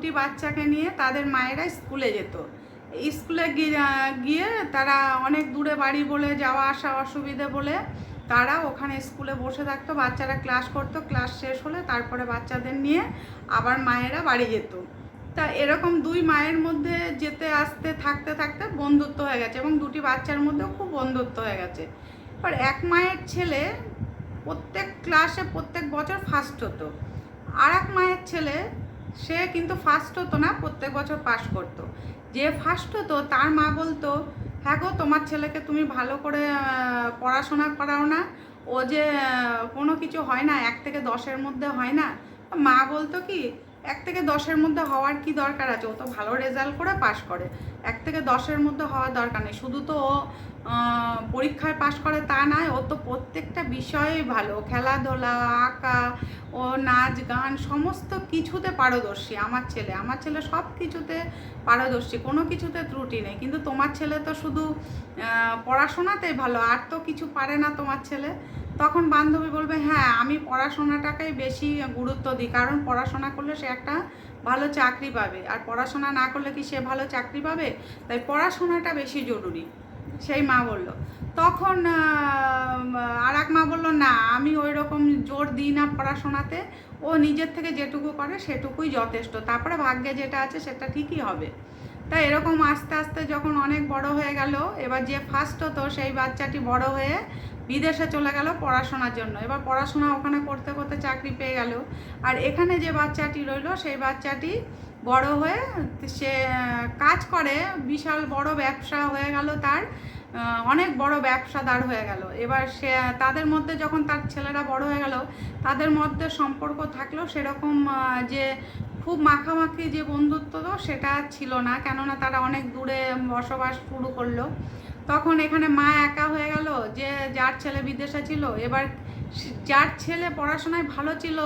দুটি বাচ্চাকে নিয়ে তাদের মায়েরা স্কুলে যেত। স্কুলে গিয়ে তারা অনেক দূরে বাড়ি বলে যাওয়া আসা অসুবিধে বলে তারা ওখানে স্কুলে বসে থাকতো, বাচ্চারা ক্লাস করতো, ক্লাস শেষ হলে তারপরে বাচ্চাদের নিয়ে আবার মায়েরা বাড়ি যেত। তা এরকম দুই মায়ের মধ্যে যেতে আসতে থাকতে থাকতে বন্ধুত্ব হয়ে গেছে এবং দুটি বাচ্চার মধ্যেও খুব বন্ধুত্ব হয়ে গেছে। এবার এক মায়ের ছেলে প্রত্যেক ক্লাসে প্রত্যেক বছর ফার্স্ট হতো, আর এক মায়ের ছেলে সে কিন্তু ফার্স্ট হতো না, প্রত্যেক বছর পাস করতো। যে ফার্স্ট হতো তার মা বলতো, হ্যাঁ গো তোমার ছেলেকে তুমি ভালো করে পড়াশোনা করাও না, ও যে কোনো কিছু হয় না, 1 থেকে 10-এর মধ্যে হয় না। মা বলতো কি, 1 থেকে 10-এর মধ্যে হওয়ার কি দরকার আছে, ও তো ভালো রেজাল্ট করে পাস করে, 1 থেকে 10-এর মধ্যে হওয়ার দরকার নেই। শুধু তো ও পরীক্ষায় পাস করে তা নয়, ও তো প্রত্যেকটা বিষয়েই ভালো, খেলাধুলা, আঁকা, ও নাচ গান সমস্ত কিছুতে পারদর্শী। আমার ছেলে সব কিছুতে পারদর্শী, কোনো কিছুতে ত্রুটি নেই। কিন্তু তোমার ছেলে তো শুধু পড়াশোনাতেই ভালো, আর তো কিছু পারে না তোমার ছেলে। তখন বান্ধবী বলবে, হ্যাঁ আমি পড়াশোনাটাকেই বেশি গুরুত্ব দিই, কারণ পড়াশোনা করলে সে একটা ভালো চাকরি পাবে, আর পড়াশোনা না করলে কি সে ভালো চাকরি পাবে? তাই পড়াশোনাটা বেশি জরুরি, সেই মা বলল। তখন আর এক মা বলল, না আমি ওই রকম জোর দিই না পড়াশোনাতে, ও নিজের থেকে যেটুকু করে সেটুকুই যথেষ্ট, তারপরে ভাগ্যে যেটা আছে সেটা ঠিকই হবে। তাই এরকম আস্তে আস্তে যখন অনেক বড় হয়ে গেল, এবার যে ফার্স্ট হতো সেই বাচ্চাটি বড় হয়ে বিদেশে চলে গেল পড়াশোনার জন্য। এবার পড়াশোনা ওখানে করতে করতে চাকরি পেয়ে গেল। আর এখানে যে বাচ্চাটি রইল সেই বাচ্চাটি বড় হয়ে সে কাজ করে, বিশাল বড় ব্যবসা হয়ে গেল তার, অনেক বড় ব্যবসাদার হয়ে গেল। এবার সে তাদের মধ্যে যখন তার ছেলেরা বড় হয়ে গেল, তাদের মধ্যে সম্পর্ক থাকলো সেরকম যে খুব মাখামাখি যে বন্ধুত্ব সেটা ছিল না, কেননা তারা অনেক দূরে বসবাস শুরু করলো। তখন এখানে মা একা হয়ে গেল, যে যার ছেলে বিদেশে ছিল। এবার যার ছেলে পড়াশোনায় ভালো ছিল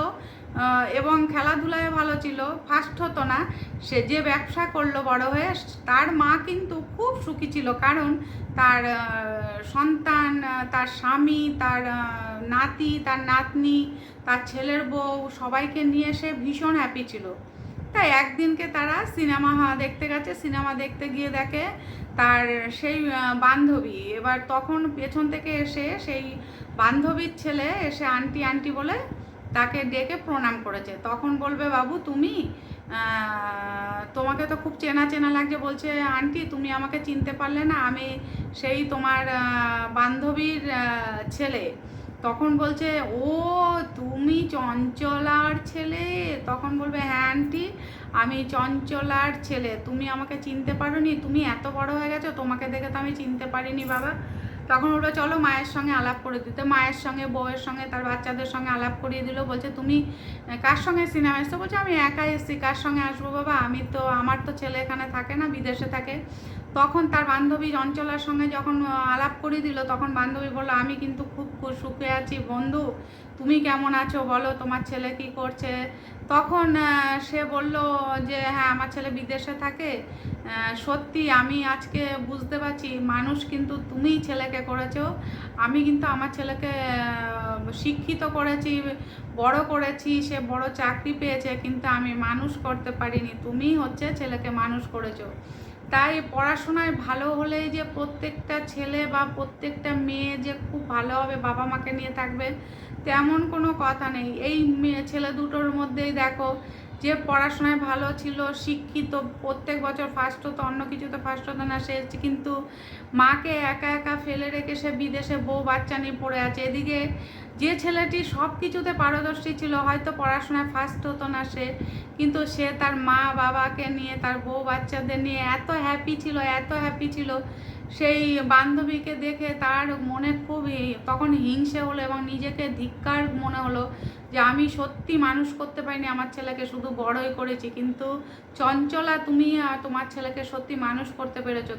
এবং খেলাধুলায় ভালো ছিল, ফার্স্ট হতো না, সে যে ব্যবসা করলো বড় হয়ে, তার মা কিন্তু খুব সুখী ছিল, কারণ তার সন্তান, তার স্বামী, তার নাতি, তার নাতনি, তার ছেলের বউ সবাইকে নিয়ে সে ভীষণ হ্যাপি ছিল। তাই একদিনকে তারা সিনেমা দেখতে গেছে, সিনেমা দেখতে গিয়ে দেখে তার সেই বান্ধবী, এবার তখন পেছন থেকে এসে সেই বান্ধবীর ছেলে এসে আন্টি আন্টি বলে তাকে ডেকে প্রণাম করেছে। তখন বলবে, বাবু তুমি, তোমাকে তো খুব চেনা চেনা লাগছে। বলছে, আন্টি তুমি আমাকে চিনতে পারলে না, আমি সেই তোমার বান্ধবীর ছেলে। তখন বলছে, ও তুমি চঞ্চলার ছেলে? তখন বলবে, হ্যাঁ আন্টি আমি চঞ্চলার ছেলে, তুমি আমাকে চিনতে পারোনি, তুমি এত বড় হয়ে গেছো, তোমাকে দেখে তো আমি চিনতে পারিনি বাবা। তখন ওরা চলো মায়ের সঙ্গে আলাপ করে দিতে, মায়ের সঙ্গে, বউয়ের সঙ্গে, তার বাচ্চাদের সঙ্গে আলাপ করিয়ে দিল। বলছে, তুমি কার সঙ্গে সিনেমা এসছো? বলছে, আমি একাই এসেছি, কার সঙ্গে আসবো বাবা, আমার তো ছেলে এখানে থাকে না, বিদেশে থাকে। তখন তার বান্ধবী চঞ্চলার সঙ্গে যখন আলাপ করিয়ে দিল, তখন বান্ধবী বললো, আমি কিন্তু খুব সুখে আছি বন্ধু, তুমি কেমন আছো বলো, তোমার ছেলে কি করছে? তখন সে বলল যে, হ্যাঁ আমার ছেলে বিদেশে থাকে। সত্যি আমি আজকে বুঝতে পারছি, মানুষ কিন্তু তুমিই ছেলেকে করেছো, আমি কিন্তু আমার ছেলেকে শিক্ষিত করেছি, বড় করেছি, সে বড় চাকরি পেয়েছে, কিন্তু আমি মানুষ করতে পারিনি, তুমিই হচ্ছে ছেলেকে মানুষ করেছো। তাই পড়াশোনায় ভালো হলেই যে প্রত্যেকটা ছেলে বা প্রত্যেকটা মেয়ে যে খুব ভালো হবে, বাবা মাকে নিয়ে থাকবে, তেমন কোনো কথা নেই। এই ছেলে দুটোর মধ্যেই দেখো, যে পড়াশোনায় ভালো ছিল, শিক্ষিত, প্রত্যেক বছর ফার্স্ট হতো, অন্য কিছুতে ফার্স্ট হতো না, সে কিন্তু মাকে একা একা ফেলে রেখে সে বিদেশে বউ বাচ্চা নিয়ে পড়ে আছে। এদিকে যে ছেলেটি সব কিছুতে পারদর্শী ছিল, হয়তো পড়াশোনায় ফার্স্ট হতো না সে, কিন্তু সে তার মা বাবাকে নিয়ে, তার বউ বাচ্চাদের নিয়ে এত হ্যাপি ছিল, এত হ্যাপি ছিল। সেই বান্ধবীকে দেখে তার মনে খুব তখন হিংসে হলো এবং নিজেকে ধিক্কার মনে হলো, যে আমি সত্যি মানুষ করতে পারিনি আমার ছেলেকে, শুধু বড়ই করেছি। কিন্তু চঞ্চলা, তুমি তোমার ছেলেকে সত্যি মানুষ করতে পেরেছো।